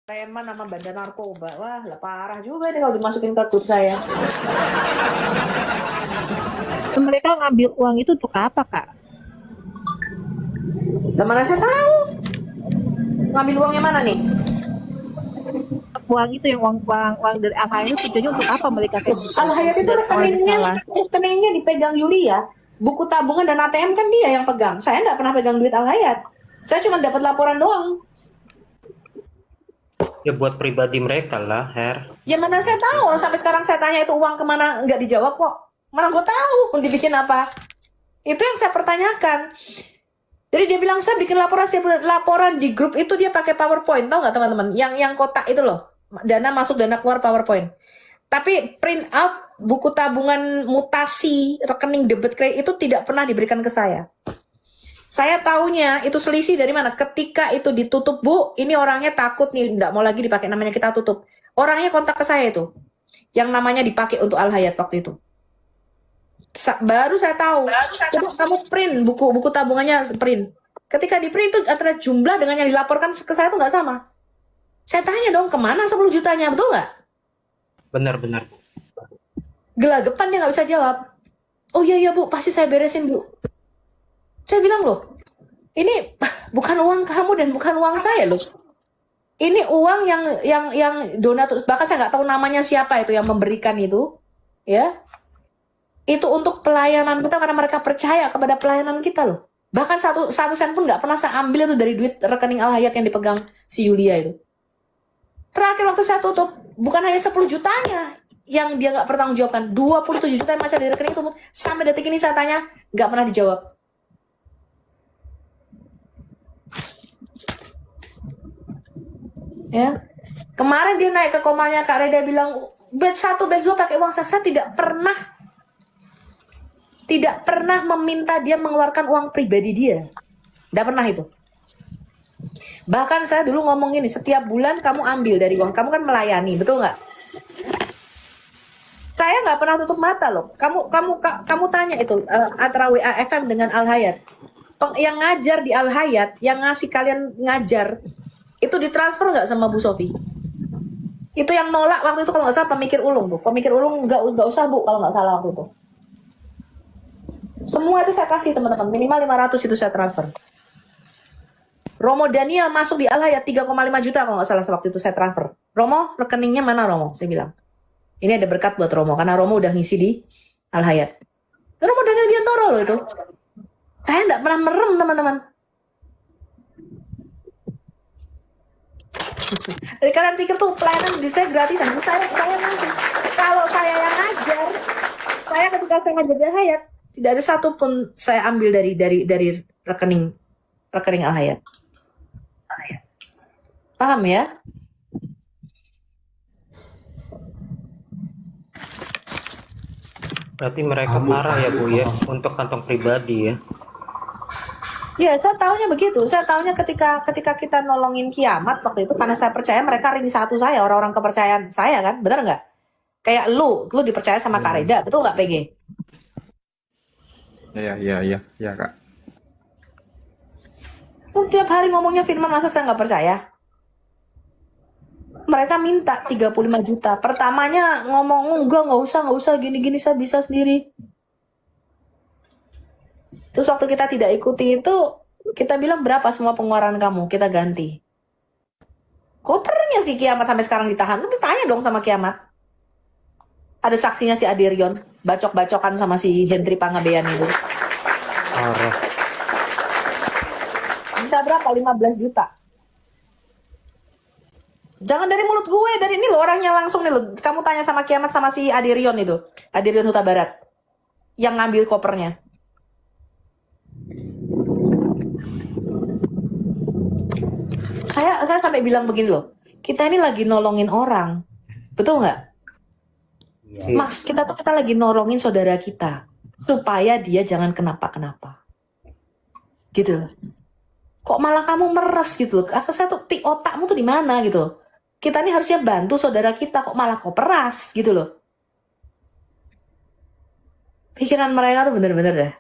preman sama bandar narkoba. Wah, lah parah juga nih kalau dimasukin ke grup saya. Mereka ngambil uang itu untuk apa, Kak? Lah mana saya tahu? Ngambil uangnya mana nih? Uang itu yang uang dari AHA itu tujuannya untuk apa mereka kayak gitu? Al Hayat itu Dan awalnya salah. rekeningnya dipegang Yulia. Buku tabungan dan ATM kan dia yang pegang. Saya nggak pernah pegang duit Al Hayat. Saya cuma dapat laporan doang. Ya buat pribadi mereka lah, Her. Ya mana saya tahu, sampai sekarang saya tanya itu uang kemana, nggak dijawab kok. Mana gue tahu dibikin apa. Itu yang saya pertanyakan. Jadi dia bilang saya bikin laporan di grup itu dia pakai PowerPoint, tahu nggak teman-teman? Yang kotak itu loh, dana masuk dana keluar PowerPoint. Tapi print out buku tabungan mutasi rekening debit kredit itu tidak pernah diberikan ke saya. Saya taunya itu selisih dari mana? Ketika itu ditutup, Bu, ini orangnya takut nih, nggak mau lagi dipakai, namanya kita tutup. Orangnya kontak ke saya itu, yang namanya dipakai untuk Al Hayat waktu itu. Baru saya tahu. Coba kamu print buku tabungannya, print. Ketika di print itu antara jumlah dengan yang dilaporkan ke saya itu nggak sama. Saya tanya dong, kemana 10 jutanya, betul nggak? Benar-benar. Gelagapan dia nggak bisa jawab. Oh iya Bu, pasti saya beresin Bu. Saya bilang loh, ini bukan uang kamu dan bukan uang saya loh. Ini uang yang donatur, bahkan saya nggak tahu namanya siapa itu yang memberikan itu, ya. Itu untuk pelayanan kita karena mereka percaya kepada pelayanan kita loh. Bahkan satu sen pun nggak pernah saya ambil itu dari duit rekening Al Hayat yang dipegang si Yulia itu. Terakhir waktu saya tutup, bukan hanya 10 jutanya yang dia nggak pertanggungjawabkan, 27 juta yang masih ada di rekening itu sampai detik ini saya tanya nggak pernah dijawab. Ya, kemarin dia naik ke komanya Kak Reda bilang batch 1, batch 2 pakai uang saya tidak pernah meminta dia mengeluarkan uang pribadi dia. Tidak pernah itu. Bahkan saya dulu ngomong gini, setiap bulan kamu ambil dari uang, kamu kan melayani, betul nggak? Saya nggak pernah tutup mata loh. Kamu tanya itu antara WAFM dengan Al Hayat. Yang ngajar di Al Hayat, yang ngasih kalian ngajar, itu ditransfer nggak sama Bu Sofi? Itu yang nolak waktu itu kalau nggak salah pemikir ulung Bu. Pemikir ulung nggak usah Bu kalau nggak salah waktu itu. Semua itu saya kasih teman-teman, minimal 500 itu saya transfer. Romo Daniel masuk di Al Hayat 3,5 juta kalau nggak salah waktu itu saya transfer. Romo, rekeningnya mana Romo? Saya bilang. Ini ada berkat buat Romo, karena Romo udah ngisi di Al Hayat. Romo Daniel Biantoro loh itu. Saya nggak pernah merem teman-teman. Jadi kalian pikir tuh pelayanan di saya gratisan? Saya nanti. Kalau saya yang ngajar, saya ketika saya ngajar di Al Hayat, tidak ada satupun saya ambil dari rekening Al Hayat. Paham ya? Berarti mereka marah ya Bu ya, untuk kantong pribadi ya. Ya, saya tahunya begitu. Saya tahunya ketika kita nolongin Kiamat waktu itu, karena saya percaya mereka ring satu saya, orang-orang kepercayaan saya kan, benar nggak? Kayak lu dipercaya sama Kak Reda, betul nggak PG? Iya, Kak. Terus tiap hari ngomongnya firman, masa saya nggak percaya? Mereka minta 35 juta. Pertamanya ngomong, nggak usah, gini-gini saya bisa sendiri. Terus waktu kita tidak ikuti itu, kita bilang berapa semua pengeluaran kamu, kita ganti. Kopernya si Kiamat sampai sekarang ditahan. Lu tanya dong sama Kiamat. Ada saksinya si Adirion, bacok-bacokan sama si Hendri Pangabean itu. Parah. Minta berapa? 15 juta. Jangan dari mulut gue, dari ini loh orangnya langsung nih loh. Kamu tanya sama Kiamat sama si Adirion itu. Adirion Huta Barat. Yang ngambil kopernya. Saya sampai bilang begini loh. Kita ini lagi nolongin orang. Betul nggak? Mas, kita lagi nolongin saudara kita. Supaya dia jangan kenapa-kenapa. Gitu loh. Kok malah kamu meres gitu? Saya tuh otakmu tuh di mana gitu? Kita ini harusnya bantu saudara kita, kok malah kau peras gitu loh. Pikiran mereka tuh bener-bener deh.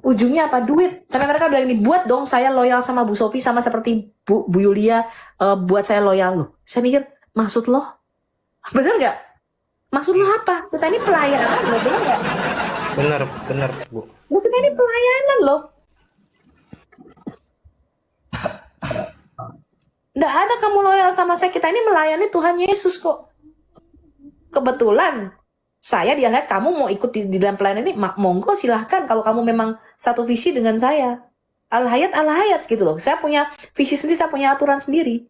Ujungnya apa? Duit. Sampai mereka bilang ini, buat dong saya loyal sama Bu Sofi sama seperti Bu Yulia, buat saya loyal loh. Saya mikir, maksud lo? Bener nggak? Maksud lo apa? Kita ini pelayanan loh, bener nggak? Benar, Bu. Loh, kita ini pelayanan loh. Nggak ada kamu loyal sama saya. Kita ini melayani Tuhan Yesus kok. Kebetulan saya dia lihat kamu mau ikut di dalam pelayanan ini, monggo silahkan kalau kamu memang satu visi dengan saya. Al-Hayat gitu loh. Saya punya visi sendiri, saya punya aturan sendiri.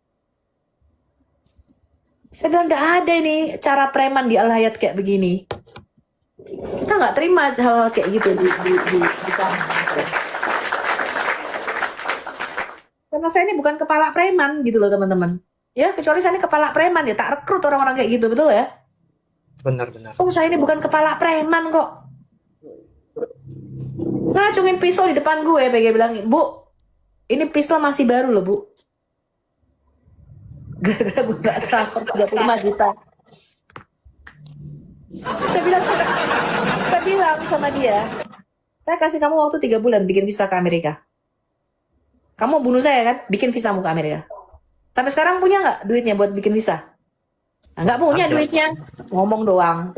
Saya bilang nggak ada ini cara preman di Al-Hayat kayak begini. Kita nggak terima hal-hal kayak gitu di karena saya ini bukan kepala preman gitu loh teman-teman. Ya kecuali saya ini kepala preman ya tak rekrut orang-orang kayak gitu, betul ya? Benar. Oh saya ini bukan kepala preman kok. Ngacungin pistol di depan gue, PG bilang, Bu, ini pistol masih baru loh Bu. Gara-gara gue gak transfer 35 juta. Saya bilang sama dia, saya kasih kamu waktu 3 bulan bikin visa ke Amerika. Kamu bunuh saya kan, bikin visamu ke Amerika. Sampai sekarang punya nggak duitnya buat bikin visa? Nah, nggak punya duitnya, ngomong doang.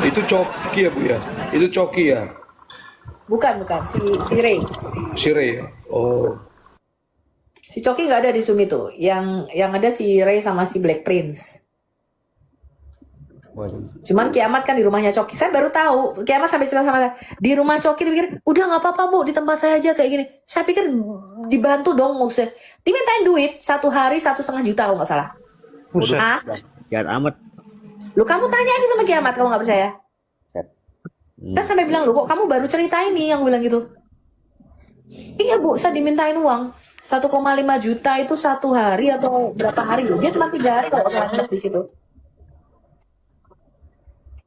Itu Coki ya Bu ya? Itu Coki ya? Bukan, si Ray. Si Ray. Oh. Si Coki nggak ada di Zoom itu. Yang ada si Ray sama si Black Prince. Cuman Kiamat kan di rumahnya Coki. Saya baru tahu. Kiamat sampai cerita sama saya. Di rumah Coki dia pikir, udah nggak apa-apa Bu, di tempat saya aja kayak gini. Saya pikir dibantu dong maksudnya. Dimintain duit 1 hari 1,5 juta kalau nggak salah. Buset. Ah, Jahat amat. lu kamu tanya aja sama Kiamat kalau nggak percaya. Kan sampai bilang lu kok kamu baru cerita ini yang bilang gitu. Iya Bu, saya dimintain uang 1,5 juta itu 1 hari atau berapa hari loh. Dia cuma 3 hari kalau saya di situ.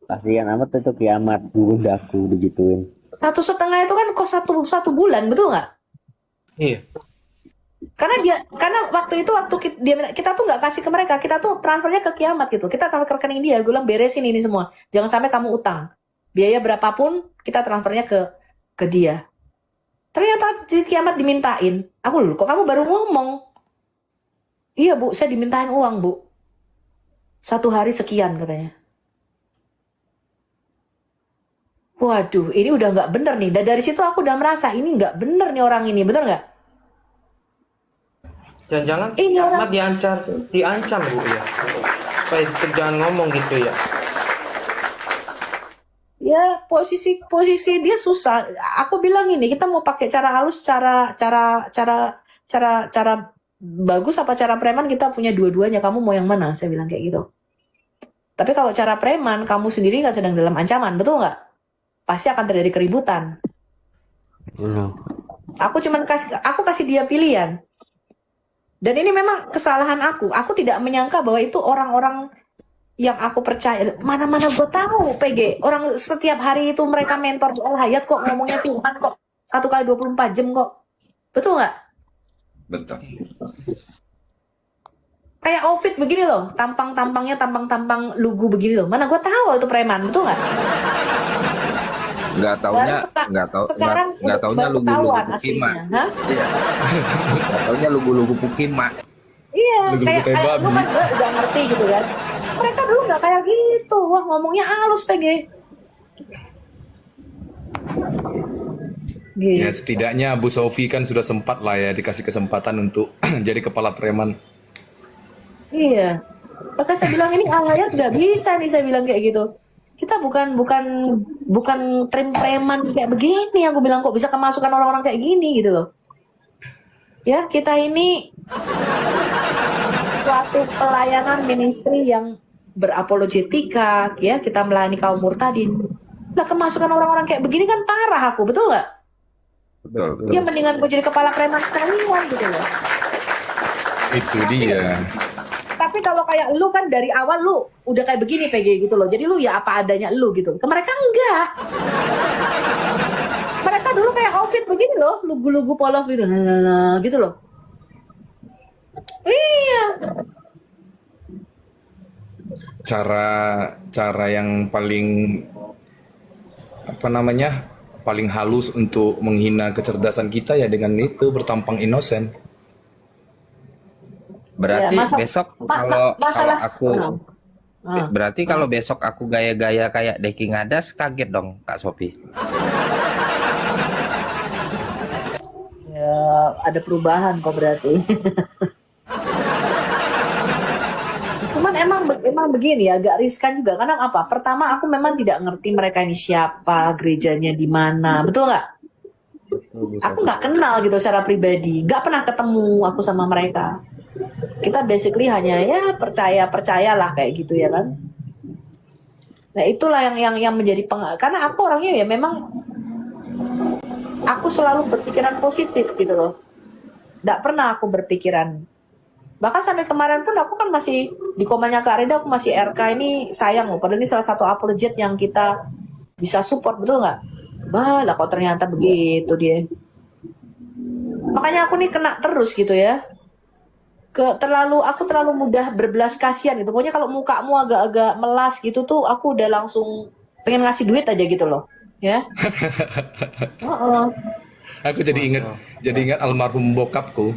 Kasihan amat itu Kiamat, bundaku digituin. 1,5 itu kan kos satu bulan, betul nggak? Iya. Karena waktu kita tuh nggak kasih ke mereka, kita tuh transfernya ke Kiamat gitu. Kita transfer ke rekening dia, gue bilang beresin ini semua. Jangan sampai kamu utang. Biaya berapapun kita transfernya ke dia. Ternyata si Kiamat dimintain. Aku loh, kok kamu baru ngomong? Iya Bu, saya dimintain uang Bu. 1 hari sekian katanya. Waduh, ini udah nggak bener nih. Dan dari situ aku udah merasa ini nggak bener nih orang ini, bener nggak? Jangan-jangan Ini orang- Ahmad diancam Bu ya. Supaya jangan ngomong gitu ya. Ya posisi dia susah. Aku bilang ini kita mau pakai cara halus, cara bagus apa cara preman, kita punya dua-duanya. Kamu mau yang mana? Saya bilang kayak gitu. Tapi kalau cara preman, kamu sendiri kan sedang dalam ancaman, betul nggak? Pasti akan terjadi keributan. Aku kasih dia pilihan. Dan ini memang kesalahan aku. Aku tidak menyangka bahwa itu orang-orang yang aku percaya. Mana-mana gue tahu, PG. Orang setiap hari itu mereka mentor di Al-Hayat kok, ngomongnya Tuhan kok. 1 kali 24 jam kok. Betul nggak? Betul. Kayak outfit begini loh. Tampang-tampangnya tampang-tampang lugu begini loh. Mana gue tahu itu preman, betul nggak? Nggak taunya lugu-lugu Pukima. Hah? Iya. Nggak taunya lugu-lugu Pukima. Iya, Lugu-lugu kayak kayak babi. lu kan udah ngerti gitu kan. Mereka dulu nggak kayak gitu. Wah, ngomongnya halus, PG. Gitu. Ya setidaknya Bu Sofi kan sudah sempat lah ya dikasih kesempatan untuk jadi kepala preman. Iya. Maka saya bilang ini Al-Hayat nggak bisa nih, saya bilang kayak gitu. Kita bukan preman kayak begini. Aku bilang kok bisa kemasukan orang-orang kayak gini gitu loh. Ya, kita ini suatu pelayanan ministry yang berapologetika, ya, kita melayani kaum murtadin. Lah kemasukan orang-orang kayak begini kan parah aku, betul nggak? Betul. Ya mendingan gue jadi kepala preman sekalian gitu loh. Itu dia. Tapi kalau kayak lu kan dari awal lu udah kayak begini PG gitu loh. Jadi lu ya apa adanya lu gitu. Ke mereka enggak. Mereka dulu kayak outfit begini loh, lugu-lugu polos gitu. Gitu loh. Iya. cara cara yang paling apa namanya paling halus untuk menghina kecerdasan kita ya dengan itu bertampang inosen. Berarti Ya, besok kalau masalah aku berarti kalau besok aku gaya-gaya kayak Deki Ngadas kaget dong Kak Sophie. ya ada perubahan kok berarti. Cuman emang begini ya, agak riskan juga. Karena apa? Pertama aku memang tidak ngerti mereka ini siapa, gerejanya di mana, betul nggak? Aku nggak kenal gitu secara pribadi, nggak pernah ketemu aku sama mereka. Kita basically hanya ya percayalah kayak gitu ya kan. Nah itulah yang menjadi karena aku orangnya ya memang aku selalu berpikiran positif gitu loh. Nggak pernah aku berpikiran. Bahkan sampai kemarin pun aku kan masih di komennya Kak Reda, aku masih RK ini sayang loh. Padahal ini salah satu apologet yang kita bisa support, betul nggak? Bah lah kok ternyata begitu dia. Makanya aku nih kena terus gitu ya. Aku terlalu mudah berbelas kasihan gitu. Pokoknya kalau mukamu agak-agak melas gitu tuh aku udah langsung pengen ngasih duit aja gitu loh. Ya. Aku jadi ingat almarhum bokapku.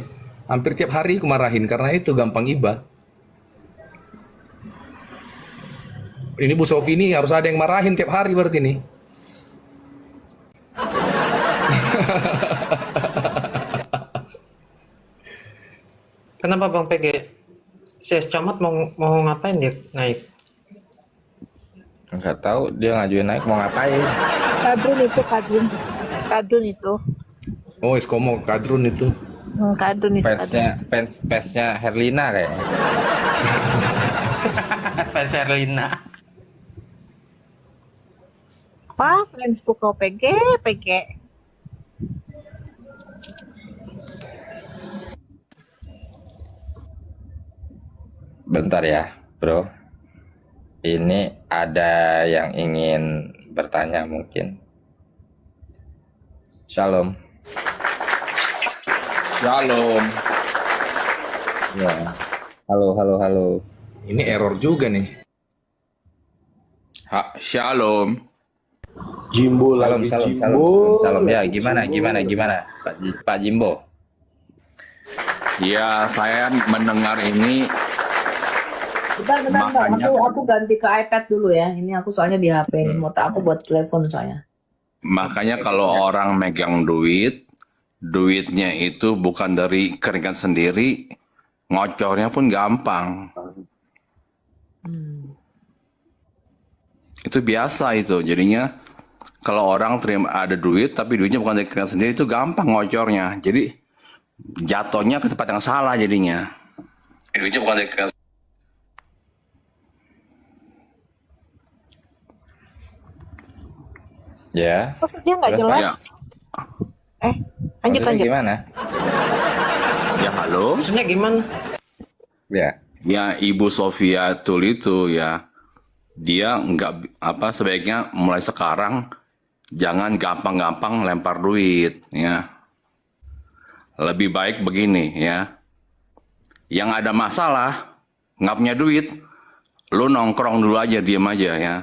Hampir tiap hari aku marahin karena itu gampang iba. Ini Bu Sofi ini harus ada yang marahin tiap hari berarti nih. Kenapa Bang PG? CS Camat mau ngapain dia naik? Nggak tahu dia ngajuin naik mau ngapain. Kadrun itu. Oh, Eskomo kadrun itu. Kadrun itu. Fansnya Herlina kayaknya. Fans Erlina. Apa fansku kau PG. Bentar ya, bro. Ini ada yang ingin bertanya mungkin. Shalom. Shalom. Ya. Halo. Ini error juga nih. Shalom. Jimbo Salam, lagi, salam, Jimbo. salam. Ya, lagi, gimana Jimbo. Pak Jimbo? Ya, saya mendengar ini Bentar, Makanya- aku ganti ke iPad dulu ya. Ini aku soalnya di HP ini. Mau aku buat telepon soalnya. makanya kalau orang megang duitnya itu bukan dari keringat sendiri, ngocornya pun gampang. Itu biasa itu. Jadinya kalau orang terima ada duit tapi duitnya bukan dari keringat sendiri itu gampang ngocornya. Jadi jatuhnya ke tempat yang salah jadinya. Duitnya bukan dari keringat. Ya. Maksudnya nggak Terus, jelas. Ya, Lanjut. Maksudnya gimana? ya halo. Maksudnya gimana? Ya. Ya, Ibu Sofia Tul itu ya, dia nggak sebaiknya mulai sekarang jangan gampang-gampang lempar duit ya. Lebih baik begini ya. Yang ada masalah nggak punya duit, lu nongkrong dulu aja, diem aja ya.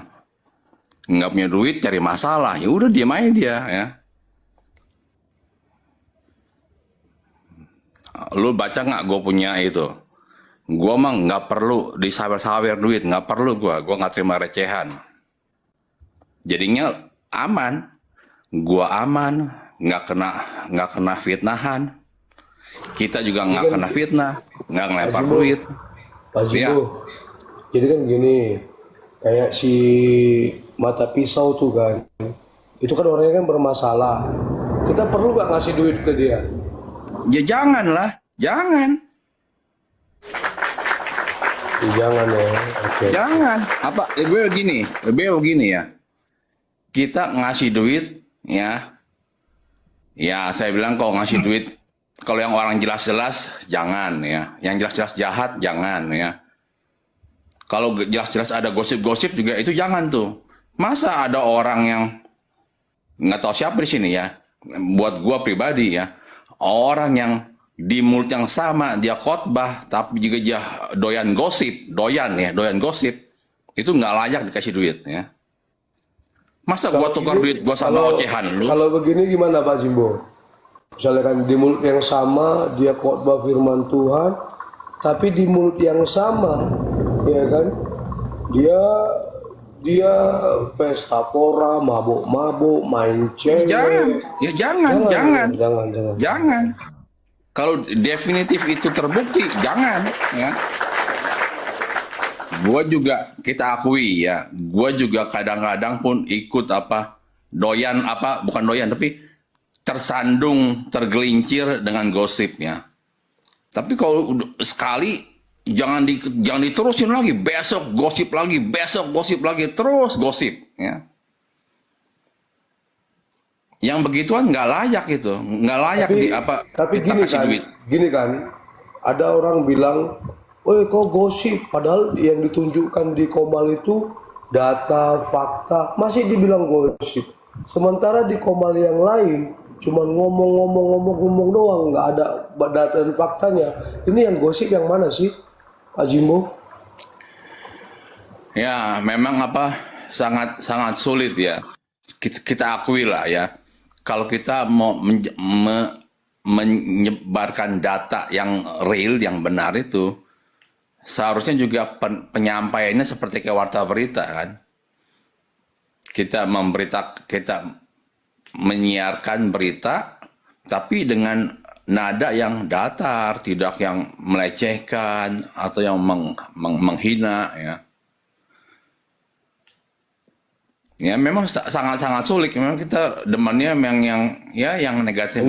Nggak punya duit cari masalah, ya udah diem aja dia ya. Lu baca nggak gue punya itu? Gue mah nggak perlu disawer-sawer duit, nggak perlu gue nggak terima recehan. Jadinya aman, gue aman, nggak kena fitnahan. Kita juga nggak kena fitnah, nggak ngelempar Jimbo. duit. Pak Jimbo, jadi kan gini, kayak si mata pisau tuh kan, itu kan orangnya kan bermasalah. Kita perlu gak ngasih duit ke dia? Ya janganlah, jangan, Ya, jangan ya, oke. jangan. Lebih begini ya. Kita ngasih duit ya, ya saya bilang kalau ngasih duit, kalau yang orang jelas-jelas jangan ya, yang jelas-jelas jahat jangan ya. Kalau jelas-jelas ada gosip-gosip juga itu jangan tuh. Masa ada orang yang nggak tahu siapa di sini ya. Buat gua pribadi ya, orang yang di mulut yang sama dia khotbah tapi juga dia doyan gosip, doyan gosip. itu nggak layak dikasih duit ya. Masa gua tukar duit gua sama ocehan lu? Kalau begini gimana Pak Jimbo? Misalnya kan di mulut yang sama dia khotbah firman Tuhan, tapi di mulut yang sama, ya kan, dia pesta pora, mabuk-mabuk, main cewek. Jangan. Kalau definitif itu terbukti, jangan ya. Gua juga, kita akui ya, gua juga kadang-kadang pun ikut bukan doyan, tapi tersandung, tergelincir dengan gosipnya. Tapi kalau sekali, jangan diterusin lagi, besok gosip lagi, terus gosip ya. Yang begituan nggak layak itu, nggak layak tapi kita gini kasih kan, duit. gini kan, ada orang bilang, kok gosip, padahal yang ditunjukkan di Komal itu data, fakta, masih dibilang gosip. Sementara di Komal yang lain, cuman ngomong doang, nggak ada data dan faktanya. Ini yang gosip yang mana sih, Pak Jimbo? Ya, memang sangat sulit ya. Kita akui lah ya. Kalau kita mau menyebarkan data yang real, yang benar itu, seharusnya juga penyampaiannya seperti kayak warta berita kan. Kita menyiarkan berita, tapi dengan nada yang datar, tidak yang melecehkan atau yang menghina ya. Ya memang sangat sulit. Memang kita demannya yang negatif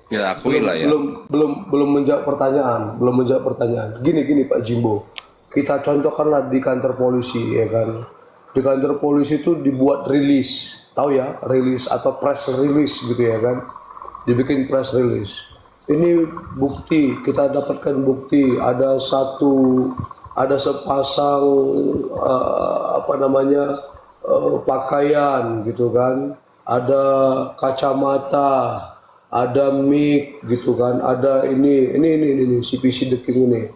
kita akui lah ya. Belum menjawab pertanyaan. Gini Pak Jimbo, kita contohkanlah di kantor polisi ya kan. Di kantor polisi itu dibuat rilis, tahu ya, rilis atau press release gitu ya kan. Dibikin press release. Ini bukti, kita dapatkan bukti ada sepasang pakaian gitu kan, ada kacamata, ada mic gitu kan, ada ini CPC Deking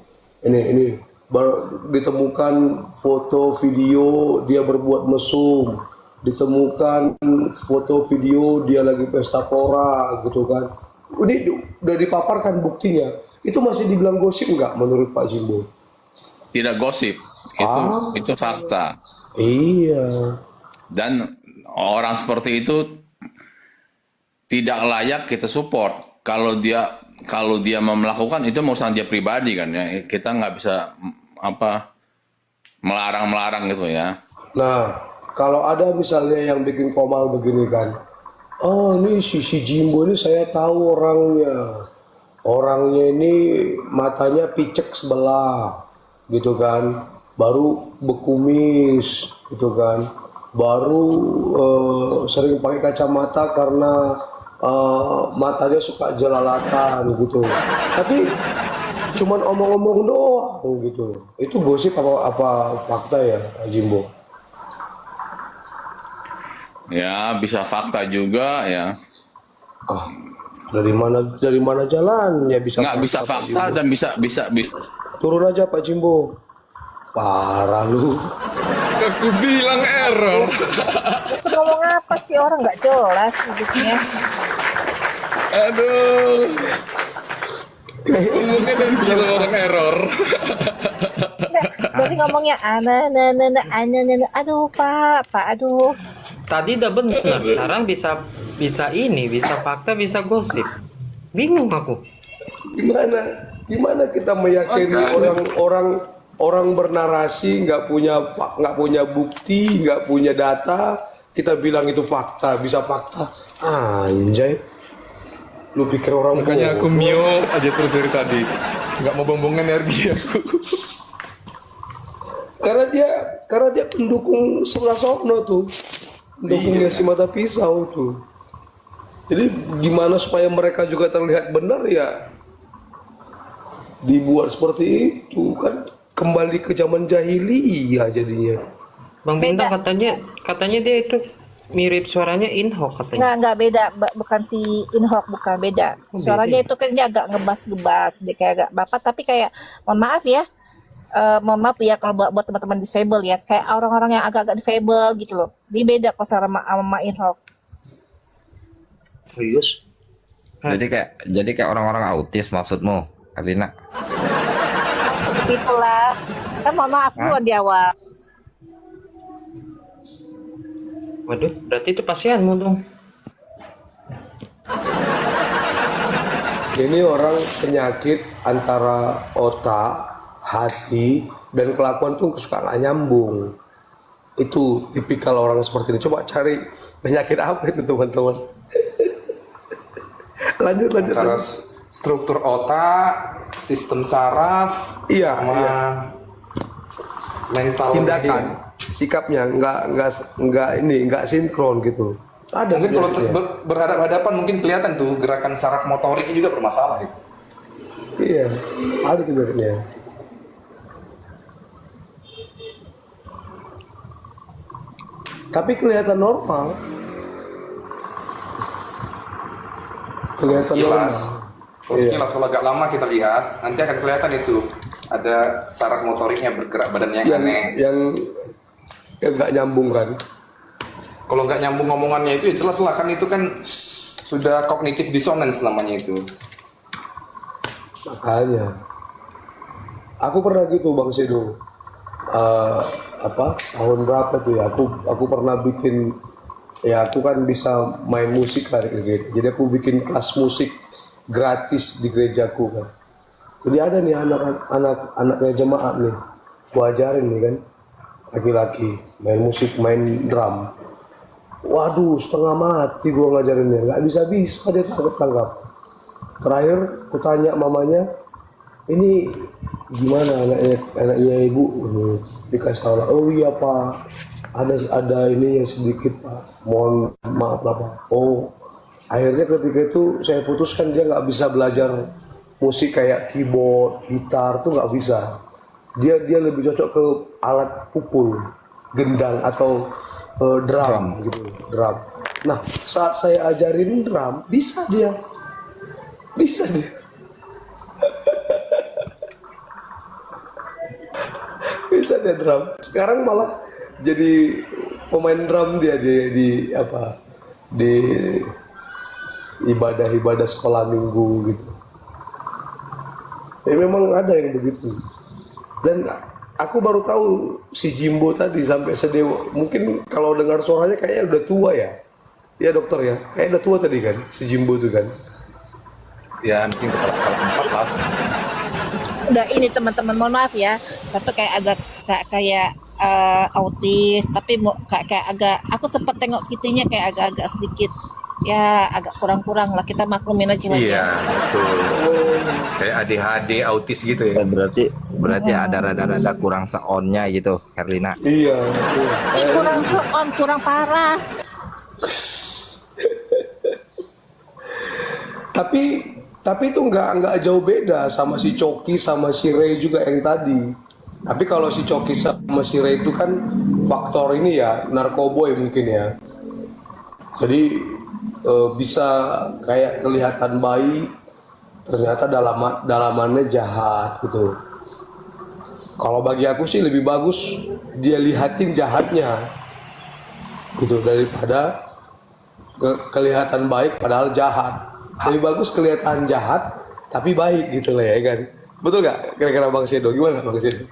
ini baru ditemukan foto video dia berbuat mesum, ditemukan foto video dia lagi pesta pora gitu kan. Ini udah dipaparkan buktinya, itu masih dibilang gosip nggak menurut Pak Jimbo? Tidak gosip, itu fakta. Iya. Dan orang seperti itu tidak layak kita support. Kalau dia mau melakukan itu urusan dia pribadi kan ya. Kita nggak bisa melarang gitu ya. Nah, kalau ada misalnya yang bikin Komal begini kan, ini si Jimbo ini saya tahu orangnya. Orangnya ini matanya picek sebelah, gitu kan. Baru bekumis, gitu kan. Baru sering pakai kacamata karena matanya suka jelalatan, gitu. Tapi cuman omong-omong doang, gitu. Itu gosip apa fakta ya, Jimbo? Ya bisa fakta juga ya. Dari mana jalan ya bisa? Nggak bisa fakta dan bisa. Turun aja Pak Jimbo. Parah lu. Aku bilang error. Itu ngomong apa sih, orang nggak jelas hidupnya. Aduh. Ngomongnya dan bilang orang error. Enggak, berarti ngomongnya aduh Pak, aduh. Tadi udah benar, sekarang bisa fakta, bisa gosip. Bingung aku. Gimana kita meyakini orang bernarasi nggak punya bukti, nggak punya data, kita bilang itu fakta, bisa fakta. Anjay. Lu pikir orang Makanya aku mute aja terus dari tadi. Nggak mau buang energi aku. Karena dia pendukung sebelah sono tuh. Pendukungnya si mata pisau tuh. Jadi gimana supaya mereka juga terlihat benar ya? Dibuat seperti itu kan, kembali ke zaman jahiliyah jadinya. Bang Bintang katanya dia itu mirip suaranya Inhok katanya. Nggak beda, bukan si Inhok, bukan beda. Suaranya itu kan dia agak ngebas-ngebas, dia kayak agak bapak, tapi kayak mohon maaf ya, mohon maaf ya kalau buat teman-teman disable ya, kayak orang-orang yang agak-agak disable gitu loh. Dia beda kok sama Inhok. Serius? Jadi kayak orang-orang autis maksudmu, Karina? Seperti itulah. Kan mohon maaf duluan di awal. Waduh, berarti itu pasienmu dong. Ini orang penyakit antara otak, hati, dan kelakuan tuh suka nggak nyambung. Itu tipikal orang seperti ini. Coba cari penyakit apa itu teman-teman. lanjut. Antara struktur otak, sistem saraf, Iya, sama iya. mental Tindakan, dia. sikapnya nggak sinkron gitu. Ada Mungkin kalau penyakitnya. berhadapan-hadapan mungkin kelihatan tuh gerakan saraf motoriknya juga bermasalah itu. Iya, ada penyakitnya. Tapi kelihatan normal. Kelihatan normal. Kalau Iya. sekilas kalau agak lama kita lihat, nanti akan kelihatan itu ada saraf motoriknya bergerak badannya yang aneh. yang nggak nyambung kan. Kalau nggak nyambung ngomongannya itu ya jelas lah, kan itu kan sudah cognitive dissonance namanya itu. Makanya aku pernah gitu Bang Sedo. Tahun berapa tuh ya, aku pernah bikin, ya aku kan bisa main musik lah gitu. Jadi aku bikin kelas musik gratis di gerejaku kan. Jadi ada nih anaknya jemaat nih, gua ajarin nih kan, laki-laki main musik, main drum. Waduh, setengah mati gua ngajarinnya, nggak bisa dia tangkap. Terakhir kutanya mamanya, ini gimana anaknya ibu? Dikasih tahu, oh iya pak, ada ini yang sedikit pak, mohon maaf lah pak. Oh, akhirnya ketika itu saya putuskan dia nggak bisa belajar musik kayak keyboard, gitar tuh nggak bisa. Dia lebih cocok ke alat pukul, gendang atau drum gitu, drum. Nah, saat saya ajarin drum, bisa dia. Bisa dia drum. Sekarang malah jadi pemain drum dia di ibadah sekolah minggu gitu. Ya memang ada yang begitu. Dan aku baru tahu si Jimbo tadi sampai sedewa. Mungkin kalau dengar suaranya kayaknya udah tua ya. Ya dokter ya, kayak udah tua tadi kan si Jimbo itu kan. Ya mungkin kepala 4 lah. Udah ini teman-teman mohon maaf ya. Satu kayak ada kayak autis, tapi kayak agak, aku sempat tengok fitinya kayak agak-agak sedikit ya agak kurang-kurang lah, kita maklumin aja lah Iya, ya. betul. Kayak ADHD, autis gitu ya. Berarti ada rada-rada kurang seonnya gitu, Herlina. Iya, betul. Kurang on, kurang parah. Tapi itu nggak jauh beda sama si Coki sama si Ray juga yang tadi. Tapi kalau si Coki sama si Ray itu kan faktor ini ya, narkoboy mungkin ya. Jadi bisa kayak kelihatan baik, ternyata dalamannya jahat gitu. Kalau bagi aku sih lebih bagus dia lihatin jahatnya gitu daripada kelihatan baik padahal jahat. Lebih bagus kelihatan jahat tapi baik gitu lah ya kan. Betul nggak kira-kira Bang Sedo? Gimana Bang Sedo?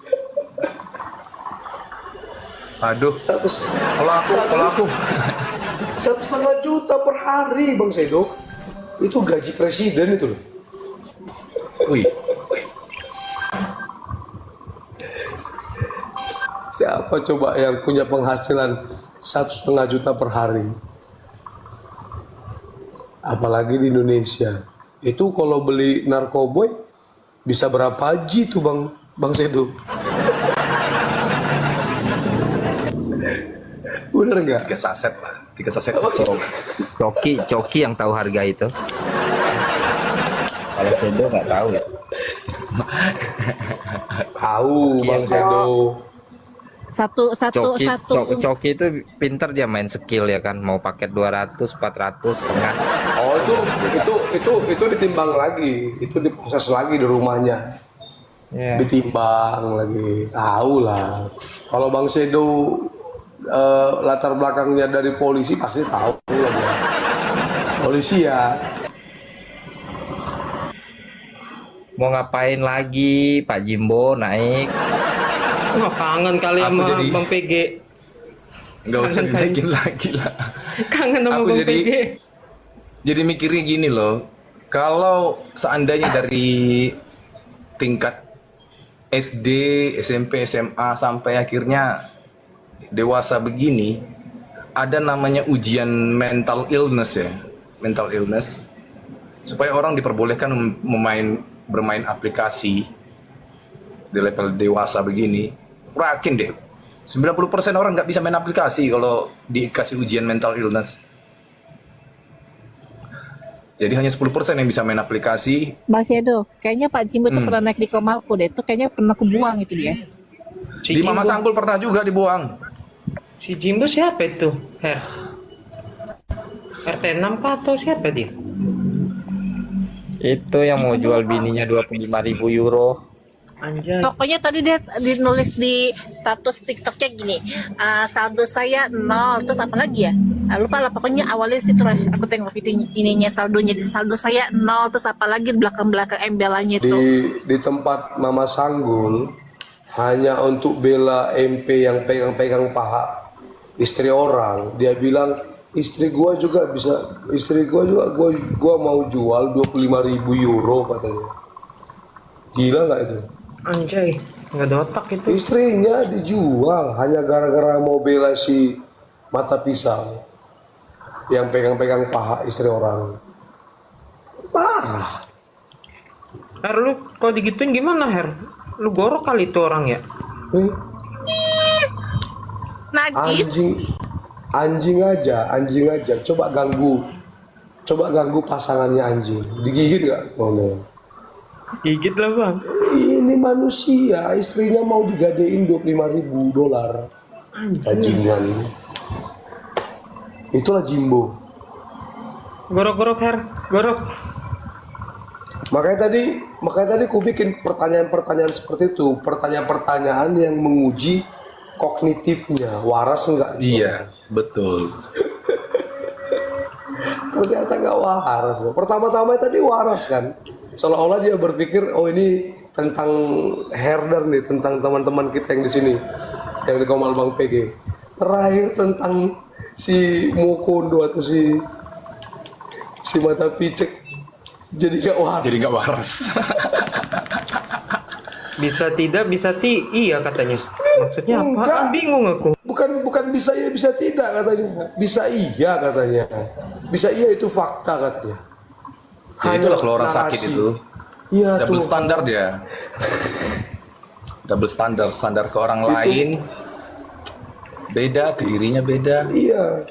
Aduh, kalau aku 1,5 juta per hari Bang Sedo. Itu gaji presiden itu loh. wih, Siapa coba yang punya penghasilan 1,5 juta per hari? Apalagi di Indonesia. Itu kalau beli narkoboy bisa berapa haji tuh Bang Sedo? Bener nggak? 3 saset lah. 3 saset. Coki yang tahu harga itu. Kalau Sedo nggak tahu ya. Tahu Bang Sedo. Coki itu pinter, dia main skill ya kan, mau paket 200, 400 setengah. Oh itu ditimbang lagi, itu diproses lagi di rumahnya. Ya. ditimbang lagi. Tahu lah. Kalau Bang Sedo latar belakangnya dari polisi pasti tahu lah dia. Polisi ya. Mau ngapain lagi Pak Jimbo naik? Wah, kangen kali Aku sama jadi- Bang PG. Nggak usah Kangen kan? dinaikin lagi lah. Kangen sama Aku Bang jadi- PG. Jadi mikirnya gini loh, kalau seandainya dari tingkat SD, SMP, SMA sampai akhirnya dewasa begini, ada namanya ujian mental illness ya, mental illness, supaya orang diperbolehkan bermain aplikasi di level dewasa begini. Yakin deh, 90% orang nggak bisa main aplikasi kalau dikasih ujian mental illness. Jadi hanya 10% yang bisa main aplikasi. Bang Sedo, kayaknya Pak Jimbo tuh Hmm. pernah naik di Komalko deh. Itu kayaknya pernah kebuang itu dia. Si Di Mama Jimbo- Sanggul pernah juga dibuang. Si Jimbo siapa itu? RT6 kah atau siapa dia? Itu yang mau jual bininya 25.000 euro. Anjay. Pokoknya tadi dia nulis di status TikToknya gini, saldo saya 0, terus apa lagi ya? Lupa lah, pokoknya awalnya situ lah. Aku tengok video ininya saldonya, di saldo saya 0, terus apa lagi belakang-belakang embelanya itu. Di tempat Mama Sanggul hanya untuk bela MP yang pegang-pegang paha istri orang. Dia bilang istri gua juga bisa, istri gua juga gua mau jual 25.000 euro katanya. Gila nggak itu? Anjay, nggak ada otak itu. Istrinya dijual hanya gara-gara mau bela si mata pisau yang pegang-pegang paha istri orang. Parah. Her, lu kalau digituin gimana, Her? Lu gorok kali itu orang ya? Eh, Najis. anjing aja. Coba ganggu pasangannya anjing. Digigit nggak? Ngomong. Gigit lah, Bang. Ini manusia, istrinya mau digadein $25.000. Bajingan. Itulah Jimbo. Gorok-gorok, Her. Gorok. Makanya tadi ku bikin pertanyaan-pertanyaan seperti itu, pertanyaan-pertanyaan yang menguji kognitifnya, waras enggak? Iya, betul. Ternyata nggak waras. Pertama-tama tadi waras kan, seolah-olah dia berpikir, oh ini tentang herder nih, tentang teman-teman kita yang di sini, yang di Komal Bang PG. Terakhir tentang si Mukondo atau si mata picek, jadi nggak waras. Jadi nggak waras. Bisa tidak, bisa iya katanya. Maksudnya apa? Enggak. Bingung aku. Bukan bisa iya bisa tidak katanya. Bisa iya katanya. Bisa iya itu fakta katanya. Ya, itulah kalau orang sakit narasi. itu. Iya Double tuh. standar dia. Double standar ke orang lain beda, ke dirinya beda. Iya.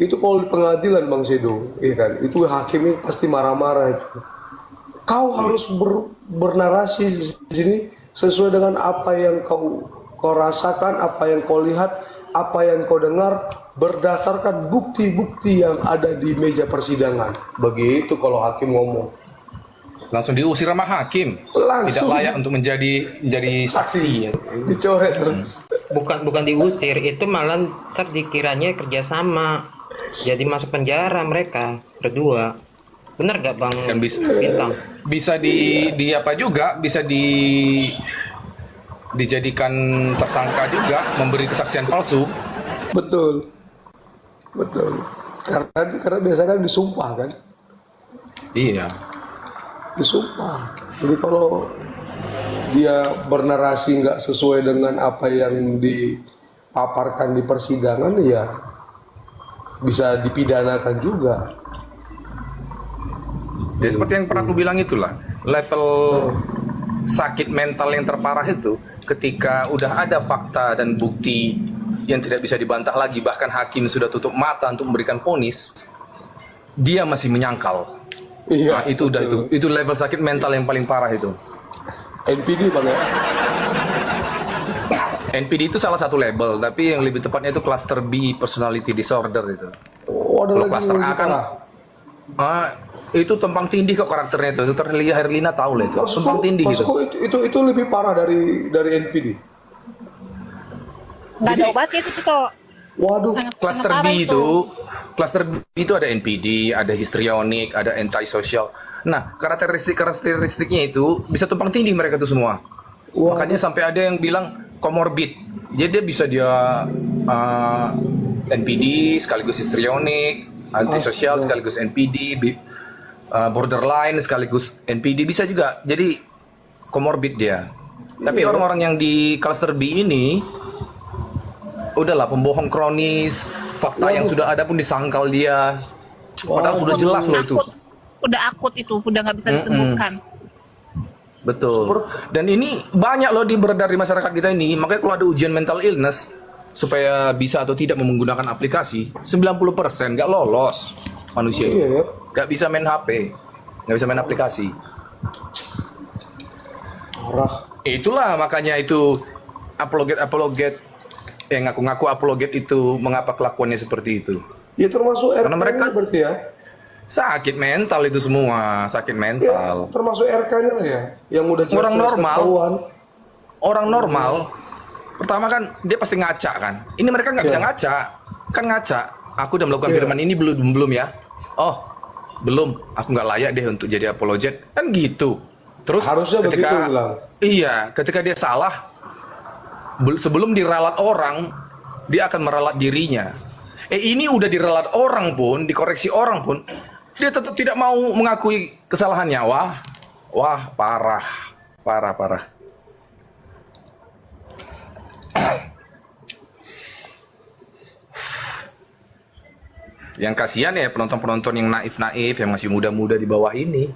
Itu kalau di pengadilan Bang Sedo, iya kan? Itu hakimnya pasti marah-marah itu. Kau harus bernarasi di sini sesuai dengan apa yang kau rasakan, apa yang kau lihat, apa yang kau dengar, berdasarkan bukti-bukti yang ada di meja persidangan. Begitu kalau hakim ngomong. Langsung diusir sama hakim. Langsung. Tidak layak untuk menjadi saksi. Dicoret terus. Bukan diusir, itu malah ntar dikiranya kerjasama. Jadi masuk penjara mereka berdua. Bener gak Bang Kan bisa Bintang? bisa di apa juga, bisa dijadikan tersangka juga, memberi kesaksian palsu. Betul. Karena biasa kan disumpah kan. Iya. Disumpah. Jadi kalau dia bernarasi nggak sesuai dengan apa yang dipaparkan di persidangan, ya bisa dipidanakan juga. Ya seperti yang pernah aku bilang itulah, level sakit mental yang terparah itu ketika udah ada fakta dan bukti yang tidak bisa dibantah lagi, bahkan hakim sudah tutup mata untuk memberikan vonis, dia masih menyangkal. Iya. Nah, itu udah itu level sakit mental yang paling parah itu. NPD Bang ya. NPD itu salah satu label, tapi yang lebih tepatnya itu cluster B personality disorder itu. Oh, ada Kalau lagi cluster yang A lebih kan parah. Itu tumpang tindih kok karakternya itu. Itu terlihat Herlina tahu lah itu. Tumpang tindih gitu. Maksudku itu lebih parah dari NPD. Nggak ada obatnya itu tuh. Waduh, Cluster B parah itu, cluster B itu ada NPD, ada histrionik, ada antisocial. Nah, karakteristiknya itu bisa tumpang tindih mereka tuh semua. Makanya sampai ada yang bilang comorbid. Jadi dia NPD sekaligus histrionik, antisosial sekaligus NPD, borderline sekaligus NPD bisa juga. Jadi comorbid dia. Tapi orang-orang yang di cluster B ini udahlah pembohong kronis, fakta yang sudah ada pun disangkal dia. Padahal sudah jelas loh itu. Udah akut itu, udah nggak bisa disembuhkan. Betul. Dan ini banyak loh beredar di masyarakat kita ini. Makanya kalau ada ujian mental illness supaya bisa atau tidak menggunakan aplikasi, 90% nggak lolos manusia itu. Nggak bisa main HP, nggak bisa main aplikasi. parah. Itulah makanya itu apologet yang ngaku-ngaku apologet itu mengapa kelakuannya seperti itu. Ya termasuk RK Karena mereka berarti ya. Sakit mental itu semua, sakit Ya, mental. termasuk RK-nya lah ya, yang udah Orang jelas-jelas normal. ketahuan. Orang normal, pertama kan dia pasti ngaca kan. Ini mereka nggak bisa ngaca, kan ngaca. Aku udah melakukan firman ini belum ya? Oh, belum. Aku nggak layak deh untuk jadi apologet, kan gitu. Terus Harusnya begitu bilang. iya, ketika dia salah, sebelum diralat orang, dia akan meralat dirinya. Ini udah diralat orang pun, dikoreksi orang pun, dia tetap tidak mau mengakui kesalahannya. Wah, parah. Yang kasihan ya penonton-penonton yang naif-naif, yang masih muda-muda di bawah ini.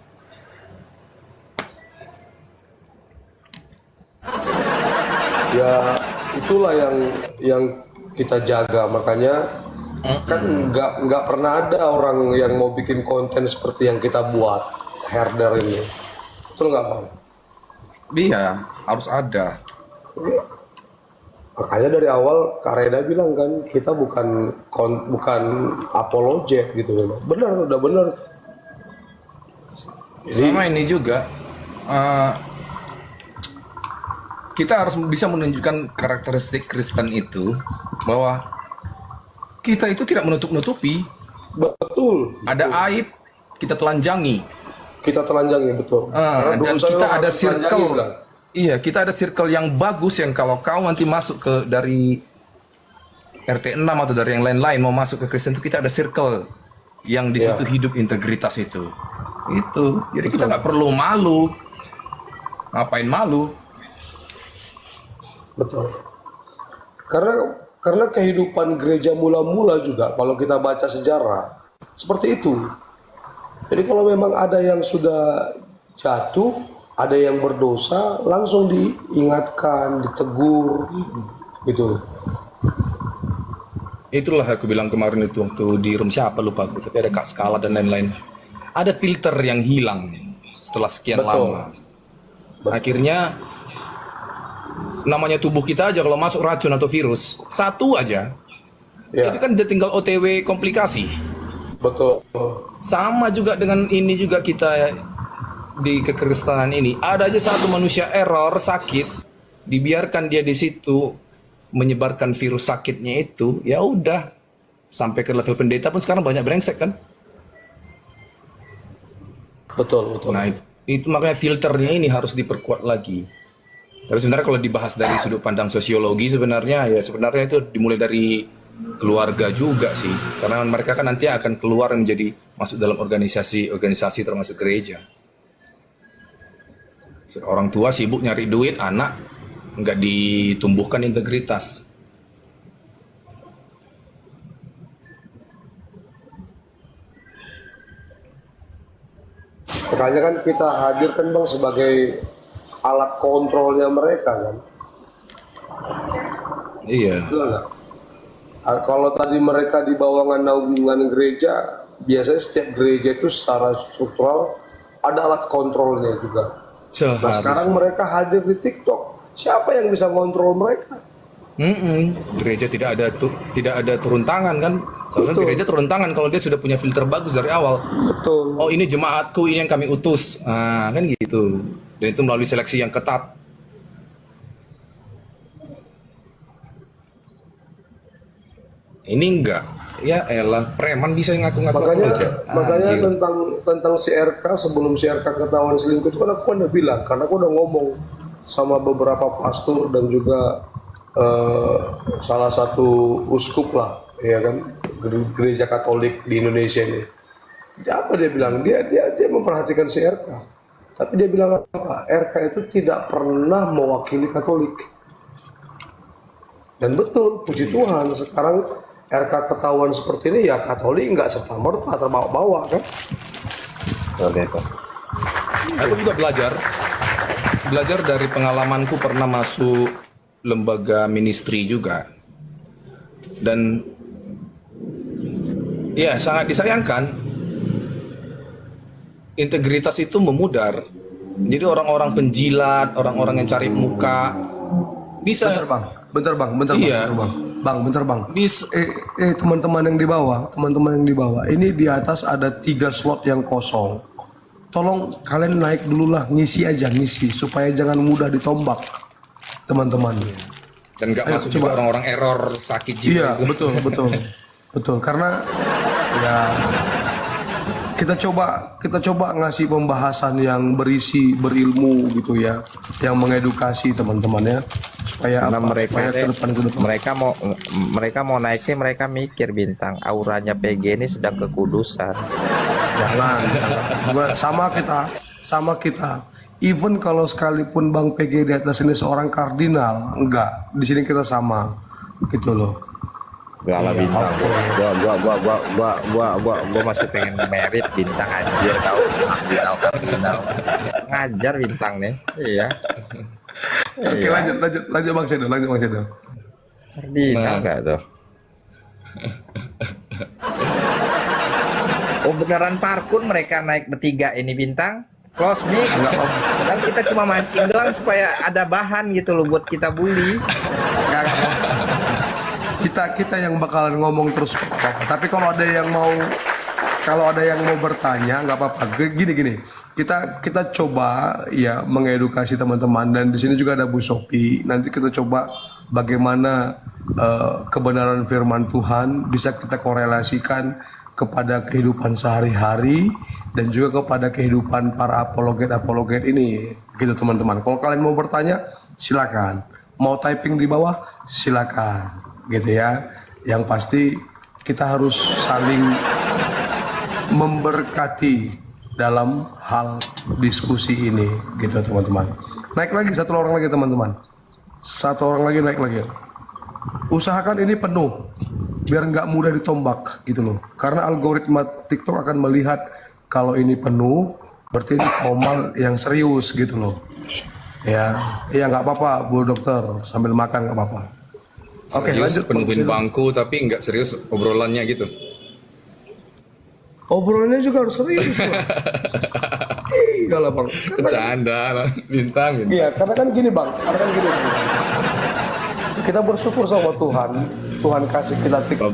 Ya itulah yang kita jaga, makanya kan nggak pernah ada orang yang mau bikin konten seperti yang kita buat herder ini, betul nggak Bang? Iya, harus ada. Makanya dari awal Kak Reda bilang kan kita bukan apologet gitu, benar, udah benar. Sama ini juga, kita harus bisa menunjukkan karakteristik Kristen itu bahwa kita itu tidak menutup-nutupi. Betul. Ada aib, kita telanjangi. Kita telanjangi, betul. Dan kita ada circle. Bilang. Iya, kita ada circle yang bagus yang kalau kau nanti masuk ke dari RT 6 atau dari yang lain-lain mau masuk ke Kristen itu kita ada circle yang di situ hidup integritas itu. Itu. Jadi kita nggak perlu malu. Ngapain malu? Betul. Karena kehidupan gereja mula-mula juga kalau kita baca sejarah seperti itu. Jadi kalau memang ada yang sudah jatuh, ada yang berdosa, langsung diingatkan, ditegur, gitu. Itulah aku bilang kemarin itu waktu di room siapa lupa aku, tapi ada Kak Skala dan lain-lain. Ada filter yang hilang setelah sekian lama. Akhirnya namanya tubuh kita aja kalau masuk racun atau virus satu aja, itu kan dia tinggal OTW komplikasi. Betul. Sama juga dengan ini juga kita di kekristenan ini ada aja satu manusia error sakit, dibiarkan dia di situ menyebarkan virus sakitnya itu, ya udah sampai ke level pendeta pun sekarang banyak brengsek kan. Betul. Nah itu makanya filternya ini harus diperkuat lagi. Tapi sebenarnya kalau dibahas dari sudut pandang sosiologi sebenarnya itu dimulai dari keluarga juga sih. Karena mereka kan nanti akan keluar menjadi masuk dalam organisasi termasuk gereja. Orang tua sibuk nyari duit, anak nggak ditumbuhkan integritas. Makanya kan kita hadirkan Bang sebagai alat kontrolnya mereka kan. Iya. Betul nggak? Kalau tadi mereka di bawah naungan gereja, biasanya setiap gereja itu secara struktural ada alat kontrolnya juga. Nah, sekarang mereka hadir di TikTok. Siapa yang bisa kontrol mereka? Gereja tidak ada turun tangan kan? Seharusnya Betul. gereja turun tangan kalau dia sudah punya filter bagus dari awal. Betul. Oh, ini jemaatku, ini yang kami utus. Kan gitu. Dan itu melalui seleksi yang ketat. Ini enggak. Ya elah, preman bisa ngaku-ngaku Makanya aja. makanya Anjir. tentang si RK, sebelum si RK ketahuan selingkuh itu kan aku udah bilang, karena aku udah ngomong sama beberapa pastor dan juga salah satu uskup lah, ya kan, gereja Katolik di Indonesia ini. Apa dia bilang? Dia memperhatikan si RK. Tapi dia bilang apa? RK itu tidak pernah mewakili Katolik. Dan betul, puji Tuhan, sekarang RK ketahuan seperti ini, ya Katolik nggak serta-merta terbawa-bawa kan? Aku juga belajar dari pengalamanku pernah masuk lembaga ministry juga. Dan ya sangat disayangkan integritas itu memudar. Jadi orang-orang penjilat, orang-orang yang cari muka bisa Bentar bang. Iya. Bentar bang. bisa Teman-teman yang di bawah, ini di atas ada 3 slot yang kosong. Tolong kalian naik dulu lah, ngisi supaya jangan mudah ditombak, teman-teman. dan nggak Ayo, masuk coba. juga orang-orang error sakit jiwa. Iya, itu. betul. Karena ya kita coba ngasih pembahasan yang berisi, berilmu gitu ya, yang mengedukasi teman-teman ya, supaya Karena supaya ke depan. mereka mau naiknya, mereka mikir Bintang, auranya PG ini sedang kekudusan. Jangan. Sama kita. Even kalau sekalipun Bang PG di atas ini seorang kardinal, enggak. Di sini kita sama, gitu loh. Gak lah Bintang. Gua masih pengen merit Bintang anjir, tahu kardinal. Ngajar Bintang nih. Iya. Oke, lanjut Bang Sedo. Kardinal enggak tuh? Oh beneran parkun mereka naik bertiga ini Bintang? Close mic. Kan kita cuma mancing doang supaya ada bahan gitu loh buat kita bully. Kita yang bakalan ngomong terus. Tapi kalau ada yang mau bertanya nggak apa-apa. Gini. Kita coba ya mengedukasi teman-teman, dan di sini juga ada Bu Sophie. Nanti kita coba bagaimana kebenaran firman Tuhan bisa kita korelasikan kepada kehidupan sehari-hari dan juga kepada kehidupan para apologet ini, gitu teman-teman. Kalau kalian mau bertanya, silakan. Mau typing di bawah, silakan, gitu ya. Yang pasti kita harus saling memberkati dalam hal diskusi ini, gitu teman-teman. Naik lagi satu orang lagi teman-teman. Satu orang lagi naik lagi. Usahakan ini penuh biar nggak mudah ditombak gitu loh. Karena algoritma TikTok akan melihat kalau ini penuh berarti ini komal yang serius gitu loh. Ya, iya nggak apa-apa Bu Dokter, sambil makan nggak apa-apa. Oke, Serius, lanjut. penuhin bangku tapi nggak serius obrolannya gitu. Obrolannya juga harus serius Bang. Iya lah Bang. Bercanda lah, bintang. Iya, karena kan gini Bang. Kita bersyukur sama Tuhan. Tuhan kasih kita TikTok.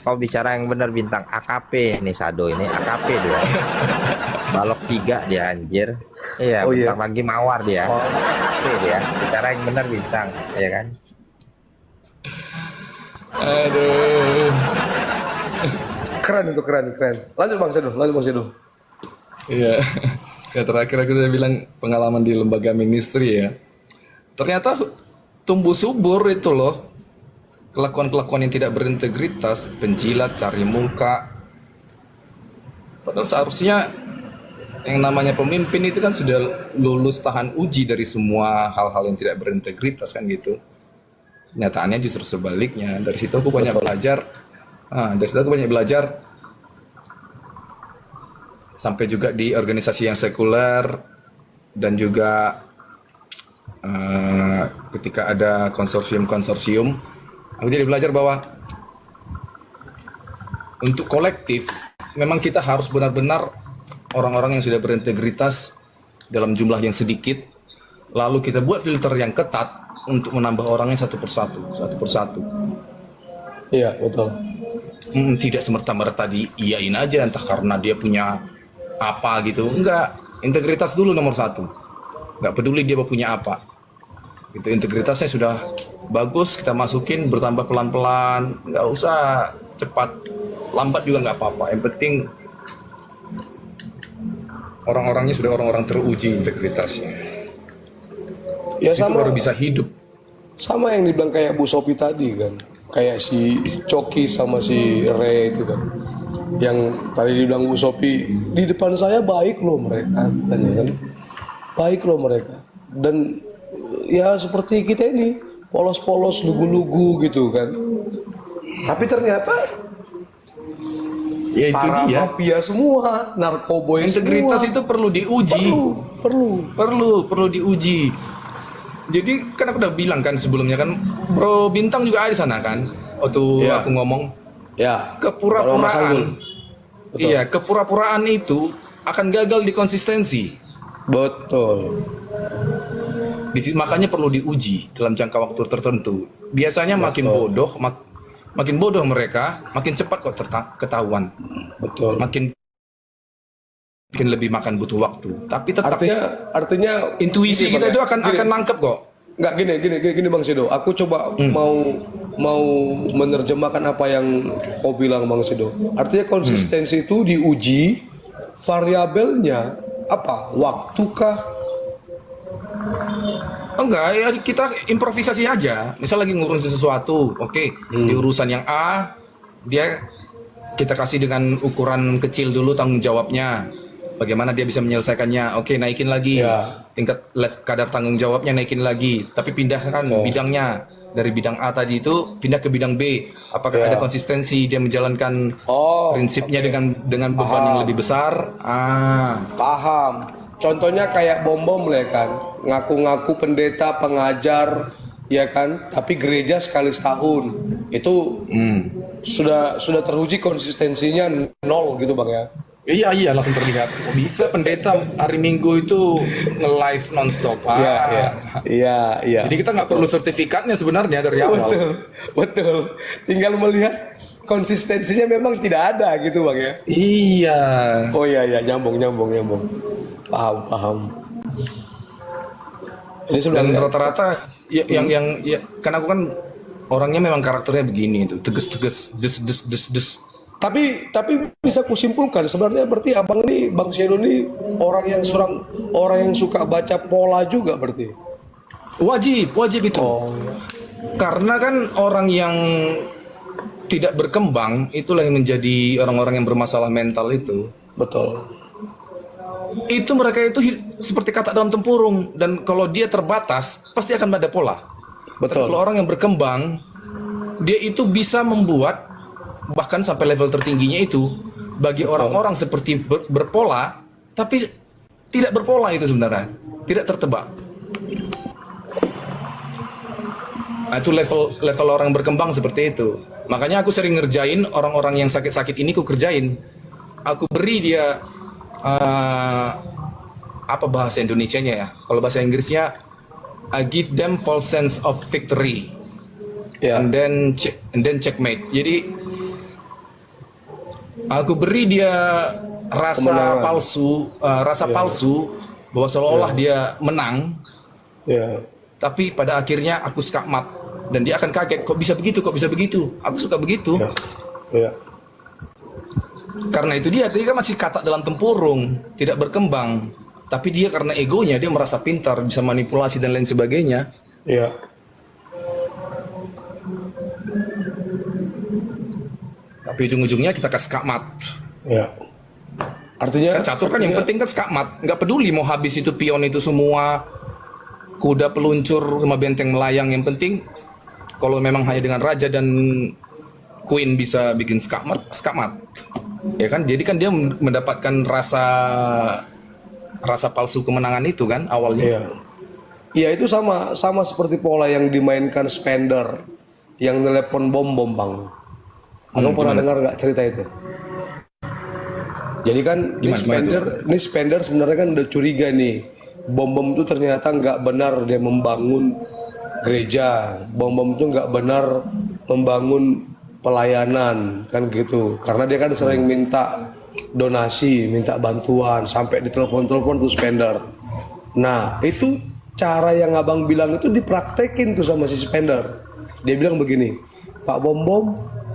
Kau bicara yang benar Bintang. AKP nih Sado ini AKP dia. Balok 3 dia anjir. Iya, Oh, iya. Bintang lagi mawar dia. AKP dia. Bicara yang benar Bintang, ya kan? Aduh. Keren itu, keren. Lanjut Bang Sedo. Iya. Ya terakhir aku udah bilang pengalaman di lembaga ministry ya. Ternyata tumbuh subur itu loh. Kelakuan-kelakuan yang tidak berintegritas, penjilat, cari muka. Padahal seharusnya yang namanya pemimpin itu kan sudah lulus tahan uji dari semua hal-hal yang tidak berintegritas kan gitu. Kenyataannya justru sebaliknya. Dari situ aku banyak belajar. Sampai juga di organisasi yang sekuler dan juga ketika ada konsorsium, aku jadi belajar bahwa untuk kolektif memang kita harus benar-benar orang-orang yang sudah berintegritas dalam jumlah yang sedikit, lalu kita buat filter yang ketat untuk menambah orangnya satu persatu, satu persatu. Iya, betul. Tidak semerta-merta diiyain aja, entah karena dia punya apa gitu. Enggak, integritas dulu nomor satu. Enggak peduli dia punya apa. Itu integritasnya sudah bagus, kita masukin, bertambah pelan-pelan. Enggak usah cepat, lambat juga nggak apa-apa. Yang penting orang-orangnya sudah orang-orang teruji integritasnya. Ya Situ sama, baru bisa hidup. sama yang dibilang kayak Bu Sophie tadi kan, kayak si Coki sama si Re itu kan, yang tadi dibilang Bu Sophie, di depan saya baik loh mereka, tanya kan, baik loh mereka, dan ya seperti kita ini polos-polos, lugu-lugu gitu kan, tapi ternyata Ya itu para dia. mafia semua, narkoboy Integritas semua. itu perlu diuji. Perlu diuji. Jadi kan aku udah bilang kan sebelumnya kan, Bro Bintang juga ada di sana kan. Waktu Iya. aku ngomong Ya, kepura-puraan. Kalau Mas Anggun. Betul. Iya, kepura-puraan itu akan gagal di konsistensi. Betul. Makanya perlu diuji dalam jangka waktu tertentu. Biasanya makin bodoh, makin bodoh mereka, makin cepat kok ketahuan. Betul. Makin lebih makan butuh waktu. Tapi tetap Artinya intuisi gini, kita Bang, itu ya. akan nangkep kok. Nggak gini Bang Sido. Aku coba mau menerjemahkan apa yang kau bilang Bang Sido. Artinya konsistensi itu diuji, variabelnya apa? Waktukah? Enggak, ya kita improvisasi aja. Misal lagi ngurusin sesuatu, oke, di urusan yang A, kita kasih dengan ukuran kecil dulu tanggung jawabnya. Bagaimana dia bisa menyelesaikannya? Oke, naikin lagi tingkat kadar tanggung jawabnya, naikin lagi. Tapi pindahkan bidangnya dari bidang A tadi itu pindah ke bidang B. Apakah ada konsistensi dia menjalankan prinsipnya dengan beban yang lebih besar? Paham. Contohnya kayak bom-bom ya kan, ngaku-ngaku pendeta, pengajar, ya kan, tapi gereja sekali setahun. Itu sudah teruji konsistensinya nol gitu Bang ya. Iya, langsung terlihat. Bisa pendeta hari Minggu itu nge-live nonstop. Iya. Jadi kita nggak perlu sertifikatnya sebenarnya dari awal. Betul. Tinggal melihat konsistensinya memang tidak ada gitu Bang ya. Iya. Oh iya, nyambung. Paham. Ini Dan sebenarnya rata-rata yang kan aku kan orangnya memang karakternya begini itu, tegas-tegas, des. tapi bisa kusimpulkan sebenarnya berarti abang ini, Bang Shadow ini orang yang suka baca pola juga berarti. Wajib itu. Karena kan orang yang tidak berkembang itulah yang menjadi orang-orang yang bermasalah mental itu. Betul. Itu mereka itu seperti kata dalam tempurung, dan kalau dia terbatas pasti akan ada pola. Betul. Tapi kalau orang yang berkembang, dia itu bisa membuat bahkan sampai level tertingginya itu bagi orang-orang seperti berpola, tapi tidak berpola itu sebenarnya tidak tertebak. Nah, itu level orang berkembang seperti itu. Makanya aku sering ngerjain orang-orang yang sakit-sakit ini, aku kerjain. Aku beri dia apa bahasa Indonesianya ya? Kalau bahasa Inggrisnya, I give them false sense of victory, and then checkmate. Jadi aku beri dia rasa palsu, bahwa seolah-olah dia menang. Tapi pada akhirnya aku skakmat dan dia akan kaget, kok bisa begitu? Aku suka begitu. Karena itu dia kan masih kata dalam tempurung, tidak berkembang. Tapi dia karena egonya, dia merasa pintar, bisa manipulasi dan lain sebagainya. Tapi ujung-ujungnya kita kasih skakmat. Artinya kan catur kan yang penting kan skakmat, nggak peduli mau habis itu pion itu semua, kuda peluncur sama benteng melayang, yang penting kalau memang hanya dengan raja dan queen bisa bikin skakmat, ya kan? Jadi kan dia mendapatkan rasa palsu kemenangan itu kan awalnya. Iya, itu sama seperti pola yang dimainkan Spender yang telepon bom Bang. Abang pernah dengar nggak cerita itu? Jadi kan ini Spender sebenarnya kan udah curiga nih, bom itu ternyata nggak benar dia membangun gereja, bom-bom itu nggak benar membangun pelayanan kan gitu, karena dia kan sering minta donasi, minta bantuan, sampai ditelepon-telepon tuh spender. Nah itu cara yang abang bilang itu dipraktekin tuh sama si spender. Dia bilang begini, Pak Bom Bom,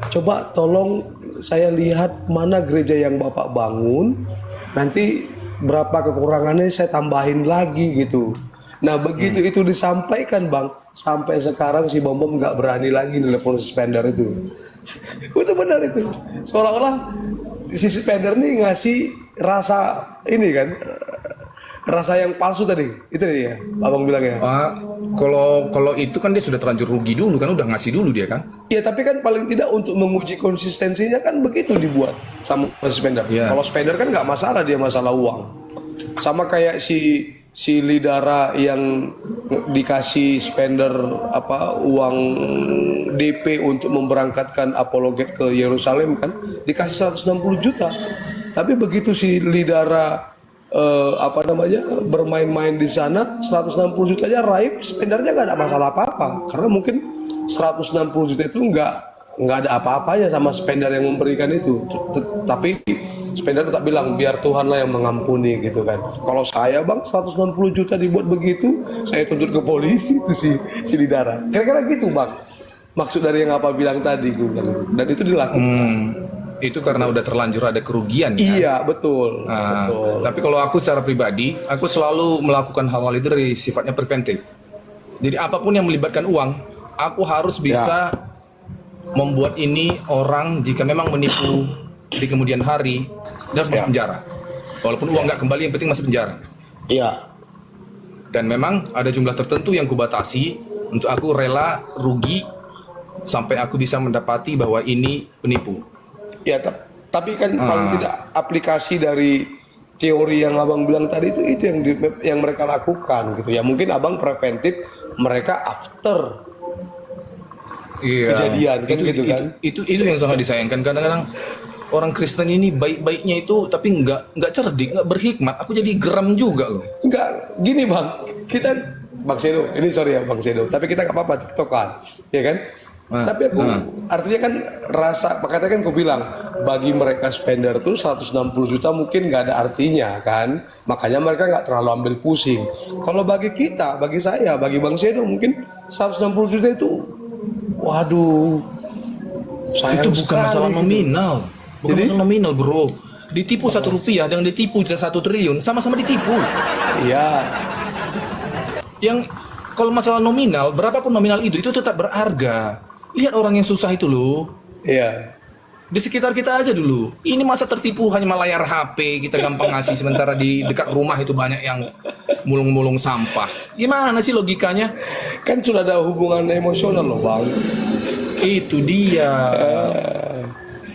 coba tolong saya lihat mana gereja yang Bapak bangun, nanti berapa kekurangannya saya tambahin lagi gitu. Nah begitu itu disampaikan bang, sampai sekarang si Bom Bom nggak berani lagi nelpon si spender itu. Itu benar itu, seolah-olah si spender nih ngasih rasa ini kan, rasa yang palsu tadi, itu dia abang bilang ya. Kalau itu kan dia sudah terlanjur rugi dulu kan, udah ngasih dulu dia kan. Ya tapi kan paling tidak untuk menguji konsistensinya kan begitu dibuat sama spender. Iya. Kalau spender kan nggak masalah, dia masalah uang. Sama kayak si Lidara yang dikasih spender uang DP untuk memberangkatkan apologet ke Yerusalem kan, dikasih 160 juta. Tapi begitu si Lidara bermain-main di sana, 160 juta aja raib, spendernya nggak ada masalah apa-apa, karena mungkin 160 juta itu nggak ada apa-apanya sama spender yang memberikan itu. Tapi spender tetap bilang biar Tuhanlah yang mengampuni gitu kan. Kalau saya bang 160 juta dibuat begitu, saya tuntut ke polisi itu si Lidara. Kira-kira gitu bang, maksud dari yang apa bilang tadi gue bilang. Dan itu dilakukan. Itu karena udah terlanjur ada kerugian kan? Iya betul, betul. Tapi kalau aku secara pribadi, aku selalu melakukan hal-hal itu dari sifatnya preventif. Jadi apapun yang melibatkan uang, aku harus bisa membuat ini orang jika memang menipu di kemudian hari, dia harus masuk penjara. Walaupun uang nggak kembali, yang penting masuk penjara. Iya. Dan memang ada jumlah tertentu yang kubatasi untuk aku rela rugi sampai aku bisa mendapati bahwa ini penipu. Ya, tapi kan paling tidak aplikasi dari teori yang abang bilang tadi itu yang mereka lakukan gitu ya. Mungkin abang preventif, mereka after kejadian kan gitu kan. Itu yang sangat disayangkan. Kadang-kadang orang Kristen ini baik-baiknya itu tapi nggak cerdik, nggak berhikmat. Aku jadi geram juga loh. Enggak, gini bang, kita Bang Sedo, ini sorry ya Bang Sedo, tapi kita nggak apa-apa tiktokan, ya kan? Tapi aku artinya kan makanya kan aku bilang bagi mereka spender tuh 160 juta mungkin nggak ada artinya kan, makanya mereka nggak terlalu ambil pusing. Kalau bagi kita, bagi saya, bagi Bang Sedo mungkin 160 juta itu, waduh, sayang itu bukan masalah nominal, bukan masalah nominal bro. Ditipu 1 rupiah dan ditipu 1 triliun sama-sama ditipu. Iya. Yang kalau masalah nominal, berapapun nominal itu tetap berharga. Lihat orang yang susah itu loh. Iya. Di sekitar kita aja dulu. Ini masa tertipu hanya layar HP, kita gampang ngasih, sementara di dekat rumah itu banyak yang mulung-mulung sampah. Gimana sih logikanya? Kan sudah ada hubungan emosional loh bang. Itu dia.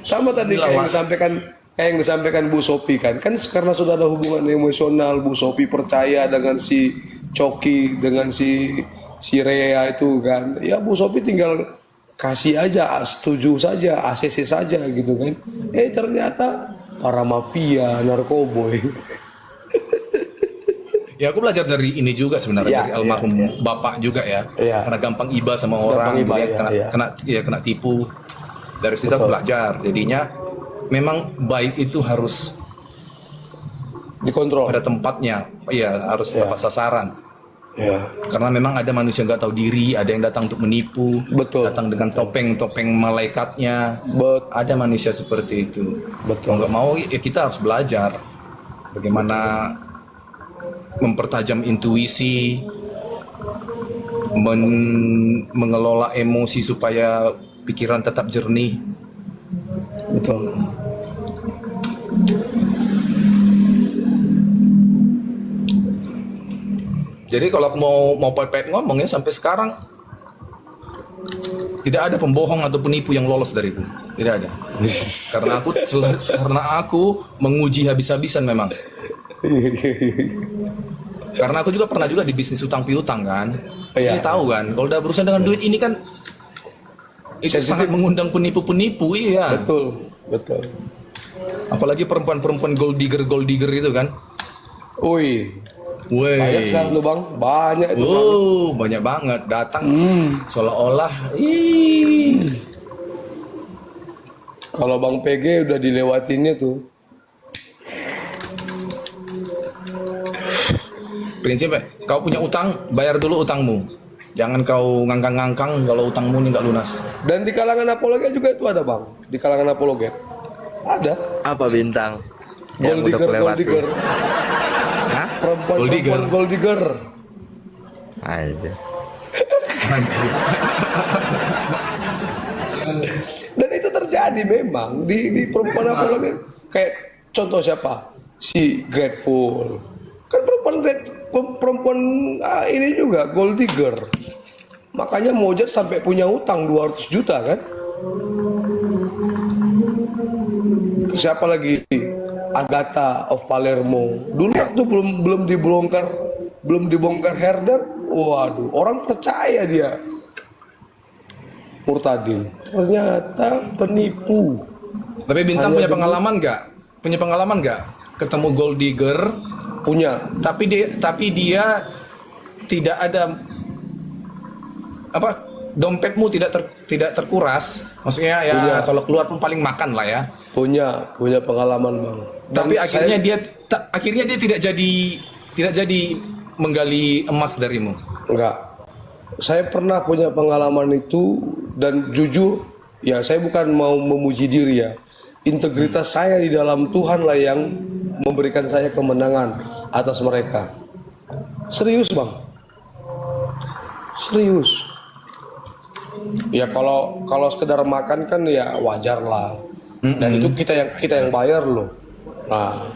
Sama tadi kayak yang disampaikan Bu Sopi kan karena sudah ada hubungan emosional, Bu Sopi percaya dengan si Coki, dengan si Rea itu kan. Ya Bu Sopi tinggal kasih aja, setuju saja, ACC saja gitu kan. Ternyata para mafia, narkoboy. Ya aku belajar dari ini juga sebenarnya, dari almarhum bapak juga ya. Karena gampang iba sama orang, kena tipu. Dari situ aku belajar. Jadinya memang baik itu harus dikontrol pada tempatnya. Iya, harus tepat sasaran. Ya. Karena memang ada manusia nggak tahu diri, ada yang datang untuk menipu, datang dengan topeng malaikatnya. Ada manusia seperti itu. Kalau nggak mau, ya kita harus belajar bagaimana mempertajam intuisi, mengelola emosi supaya pikiran tetap jernih. Betul. Jadi kalau aku mau pepet ngomongnya sampai sekarang tidak ada pembohong atau penipu yang lolos dariku, tidak ada. Karena aku menguji habis-habisan memang. Karena aku juga pernah di bisnis utang piutang kan. Jadi tahu kan, kalau udah berurusan dengan duit ini kan itu sangat mengundang penipu-penipu, iya. Betul. Apalagi perempuan-perempuan gold digger itu kan. Banyak Weh. sekarang tuh bang, banyak itu bang. Banyak banget datang seolah-olah ih. Kalau bang PG udah dilewatinnya tuh. Prinsip, kau punya utang, bayar dulu utangmu. Jangan kau ngangkang-ngangkang kalau utangmu ini nggak lunas. Dan di kalangan apologet juga itu ada bang. Di kalangan apologet ada. Apa bintang? Yang Gold udah digger, gold kelewati. digger. Hah? Perempuan Gold digger. gold digger. Aja. Dan itu terjadi memang di perempuan apologet. Kayak contoh siapa? Si Grateful. Kan perempuan ini juga gold digger. Makanya Mojat sampai punya utang 200 juta kan? Siapa lagi? Agatha of Palermo. Dulu waktu belum dibongkar herder. Waduh, orang percaya dia. Murtadin. Ternyata penipu. Tapi Bintang Hanya punya demi- pengalaman nggak? Punya pengalaman nggak? Ketemu gold digger, Punya. tapi dia tidak ada apa? Dompetmu tidak terkuras. Maksudnya ya Punya. kalau keluar pun paling makan lah ya. Punya pengalaman bang. Dan Tapi akhirnya saya- dia tidak jadi menggali emas darimu. enggak. Saya pernah punya pengalaman itu dan jujur ya saya bukan mau memuji diri ya. Integritas saya di dalam Tuhan lah yang memberikan saya kemenangan atas mereka. Serius bang. Serius. Ya kalau sekedar makan kan ya wajar lah. Dan itu kita yang bayar loh. Nah,